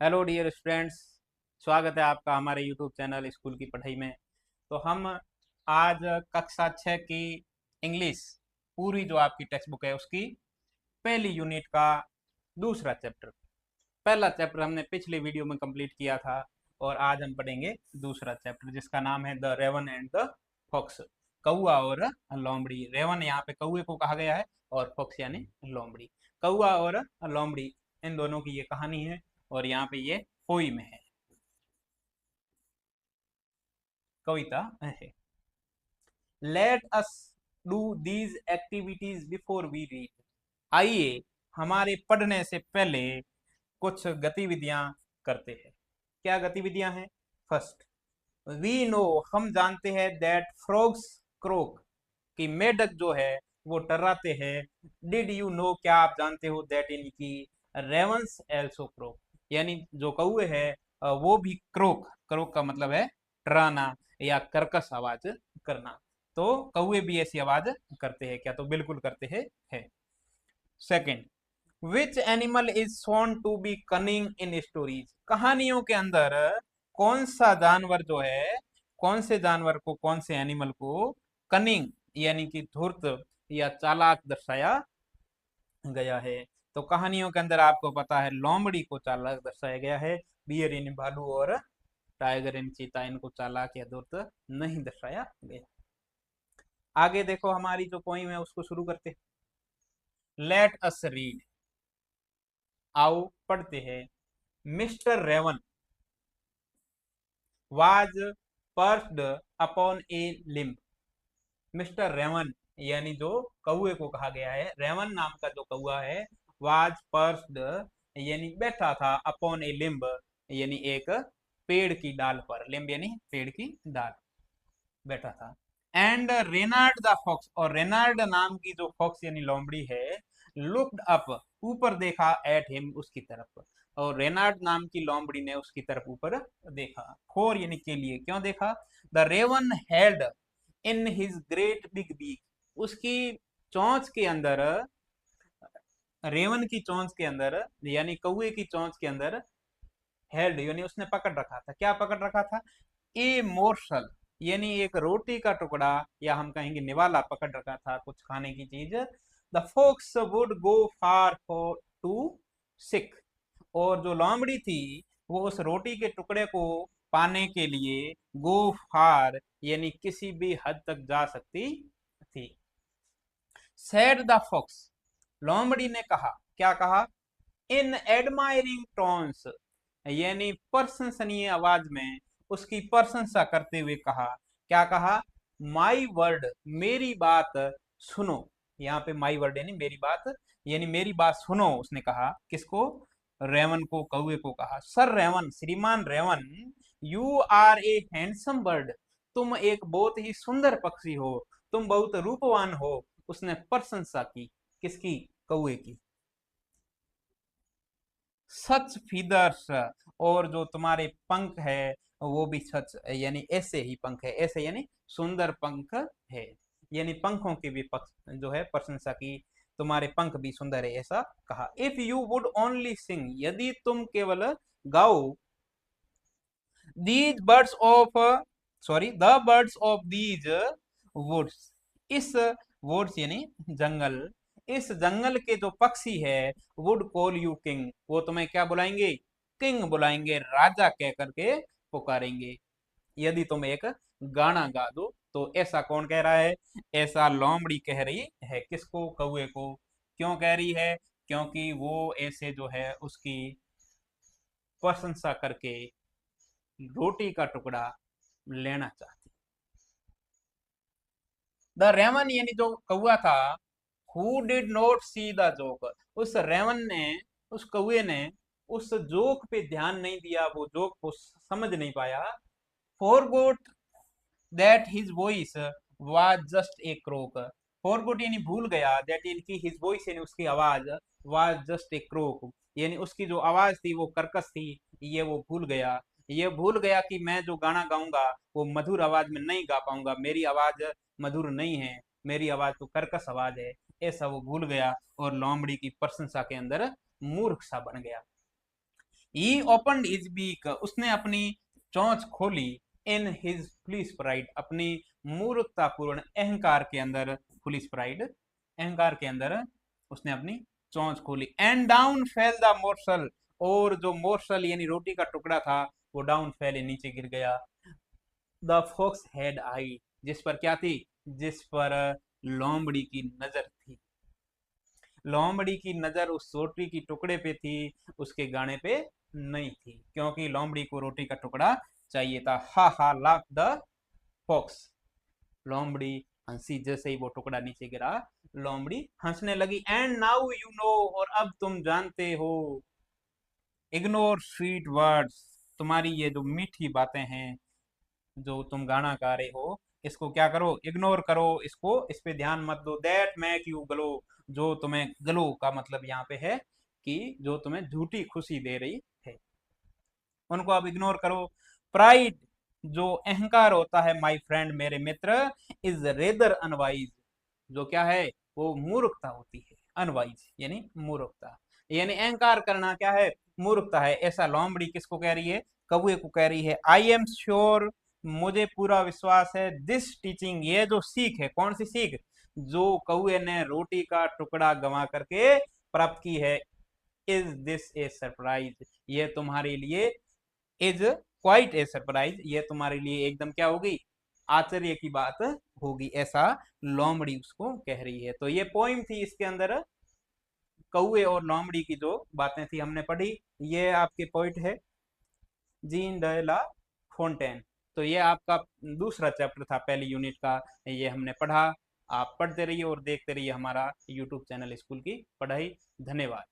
Hello dear students. स्वागत है आपका हमारे यूट्यूब चैनल स्कूल की पढ़ाई में। तो हम आज कक्षा 6 की इंग्लिश पूरी जो आपकी टेक्स्ट बुक है उसकी पहली यूनिट का दूसरा चैप्टर, पहला चैप्टर हमने पिछले वीडियो में कंप्लीट किया था और आज हम पढ़ेंगे दूसरा चैप्टर जिसका नाम है the raven and the fox. कौआ और लोमड़ी। रेवन यहाँ पे कौए को कहा गया है और फॉक्स यानी लोमड़ी। कौआ और लोमड़ी इन दोनों की ये कहानी है और यहाँ पे ये पोइम है, कविता है। Let us do these activities before we read. आइए हमारे पढ़ने से पहले कुछ गतिविधियां करते हैं। क्या गतिविधियां हैं? फर्स्ट, वी नो हम जानते हैं दैट फ्रॉग्स क्रोक कि मेढक जो है वो टर्राते हैं। डिड यू नो क्या आप जानते हो दैट इन की रेवंस एल्सो क्रोक यानी जो कौए है वो भी क्रोक, क्रोक का मतलब है टर्राना या कर्कश आवाज करना। तो कौए भी ऐसी आवाज करते हैं क्या? तो बिल्कुल करते हैं है। Second, which animal is shown to be cunning in stories. कहानियों के अंदर कौन सा जानवर जो है, कौन से जानवर को, कौन से एनिमल को कनिंग यानी कि धूर्त या चालाक दर्शाया गया है? तो कहानियों के अंदर आपको पता है लोमड़ी को चालाक दर्शाया गया है, बियर इन भालू और टाइगर इन चीता इनको चालाक या धूर्त नहीं दर्शाया गया। आगे देखो हमारी जो पोइम है उसको शुरू करते हैं। लेट अस रीड, आओ पढ़ते हैं। Mister Raven was perched upon a limb. Mister Raven यानी जो कौए को कहा गया है, रेवन नाम का जो कौआ है, वाज पर्स्ड यानी बैठा था, अपॉन ए लिम्ब यानी एक पेड़ की डाल पर। लिम्ब यानी पेड़ की डाल, बैठा था। एंड रेनाल्ड द फॉक्स, और रेनाल्ड नाम की जो फॉक्स यानी लोमड़ी है, लुक्ड अप ऊपर देखा, एट हिम उसकी तरफ। और रेनाल्ड नाम की लोमड़ी ने उसकी तरफ ऊपर देखा। फोर यानी के लिए, क्यों देखा? The raven held in his great big beak, उसकी चोंच के अंदर, रेवन की चोंच के अंदर यानी कौए की चोंच के अंदर, हेल्ड यानी उसने पकड़ रखा था। क्या पकड़ रखा था? ए मोर्सल यानी एक रोटी का टुकड़ा, या हम कहेंगे निवाला पकड़ रखा था, कुछ खाने की चीज। The fox would go far for to sick, और जो लोमड़ी थी वो उस रोटी के टुकड़े को पाने के लिए गो फार यानी किसी भी हद तक जा सकती थी। सेड द फॉक्स, लोमड़ी ने कहा। क्या कहा? इन एडमायरिंग टोन्स यानी प्रशंसनीय आवाज में, उसकी प्रशंसा करते हुए कहा। क्या कहा? माई वर्ड मेरी बात सुनो। यहाँ पे माई वर्ड यानी मेरी बात, यानी मेरी बात सुनो उसने कहा। किसको? रेवन को, कौए को कहा। सर रेवन, श्रीमान Raven, you are a handsome bird, तुम एक बहुत ही सुंदर पक्षी हो, तुम बहुत रूपवान हो। उसने प्रशंसा की। किसकी? कौए की। सच फीदर्स, और जो तुम्हारे पंख है वो भी सच यानी ऐसे ही पंख है, ऐसे यानी सुंदर पंख है, यानी पंखों की भी जो है प्रशंसा की। तुम्हारे पंख भी सुंदर है ऐसा कहा। If you would only sing, यदि तुम केवल गाओ, these birds of, sorry the birds of these woods, इस वुड्स यानी जंगल, इस जंगल के जो पक्षी है, वुड कॉल यू किंग, वो तुम्हें क्या बुलाएंगे? किंग बुलाएंगे, राजा कह करके पुकारेंगे, यदि तुम एक गाना गा दो। तो ऐसा कौन कह रहा है? ऐसा लोमड़ी कह रही है। किसको? कौए को। क्यों कह रही है? क्योंकि वो ऐसे जो है उसकी प्रशंसा करके रोटी का टुकड़ा लेना चाहती। द रेवन यानी जो कौआ था, who did not see the joke, उस रेवन ने, उस कौए ने उस जोक पे ध्यान नहीं दिया, वो जोक को समझ नहीं पाया। Forgot that his voice was just a crook, forgot यानी भूल गया, दैट इनकी हिज वॉइस यानी उसकी आवाज, वाज जस्ट ए क्रोक यानी उसकी जो आवाज थी वो कर्कश थी, ये वो भूल गया। ये भूल गया कि मैं जो गाना गाऊंगा वो मधुर आवाज में नहीं गा पाऊंगा, मेरी आवाज मधुर नहीं है, मेरी आवाज तो कर्कश आवाज है, ऐसा वो भूल गया और लोमड़ी की प्रशंसा के अंदर मूर्ख सा बन गया। ही ओपनड हिज बीक, उसने अपनी चोंच खोली, इन हिज फुलिश प्राइड, अपनी मूर्खतापूर्ण अहंकार के अंदर, फुलिश प्राइड अहंकार के अंदर उसने अपनी चोंच खोली। And down fail the morsel, और जो मोर्सल यानी रोटी का टुकड़ा था वो डाउन फेल, नीचे गिर गया। द फॉक्स हैड आई, जिस पर क्या थी, जिस पर लोमड़ी की नजर थी। लोमड़ी की नजर उस रोटी की टुकड़े पे थी, उसके गाने पे नहीं थी, क्योंकि लोमड़ी को रोटी का टुकड़ा चाहिए था। हा हा लाफ द फॉक्स, लोमड़ी हंसी, जैसे ही वो टुकड़ा नीचे गिरा लोमड़ी हंसने लगी। एंड नाउ यू नो, और अब तुम जानते हो, इग्नोर स्वीट वर्ड्स, तुम्हारी ये जो मीठी बातें हैं, जो तुम गाना गा रहे हो, इसको क्या करो, इग्नोर करो, इसको, इस पे ध्यान मत दो। दैट मेक यू ग्लो, जो तुम्हें, ग्लो का मतलब यहाँ पे है कि जो तुम्हें झूठी खुशी दे रही है, उनको आप इग्नोर करो। प्राइड, जो अहंकार होता है, माय फ्रेंड, मेरे मित्र, इज रेदर अनवाइज, जो क्या है, वो मूर्खता होती है। अनवाइज यानी मूर्खता, यानी अहंकार करना क्या है, मूर्खता है। ऐसा लोमड़ी किसको कह रही है, कौए को कह रही है। आई एम श्योर, मुझे पूरा विश्वास है, दिस टीचिंग, ये जो सीख है, कौन सी सीख, जो कौए ने रोटी का टुकड़ा गंवा करके प्राप्त की है, इज दिस ए सरप्राइज, ये तुम्हारे लिए, इज क्वाइट ए सरप्राइज, ये तुम्हारे लिए एकदम क्या होगी, आश्चर्य की बात होगी, ऐसा लोमड़ी उसको कह रही है। तो ये पोइम थी, इसके अंदर कौए और लोमड़ी की जो बातें थी हमने पढ़ी। ये आपके पोइट है जीन डे ला फोंटेन। तो ये आपका दूसरा चैप्टर था पहली यूनिट का, ये हमने पढ़ा। आप पढ़ते रहिए और देखते रहिए हमारा यूट्यूब चैनल स्कूल की पढ़ाई। धन्यवाद।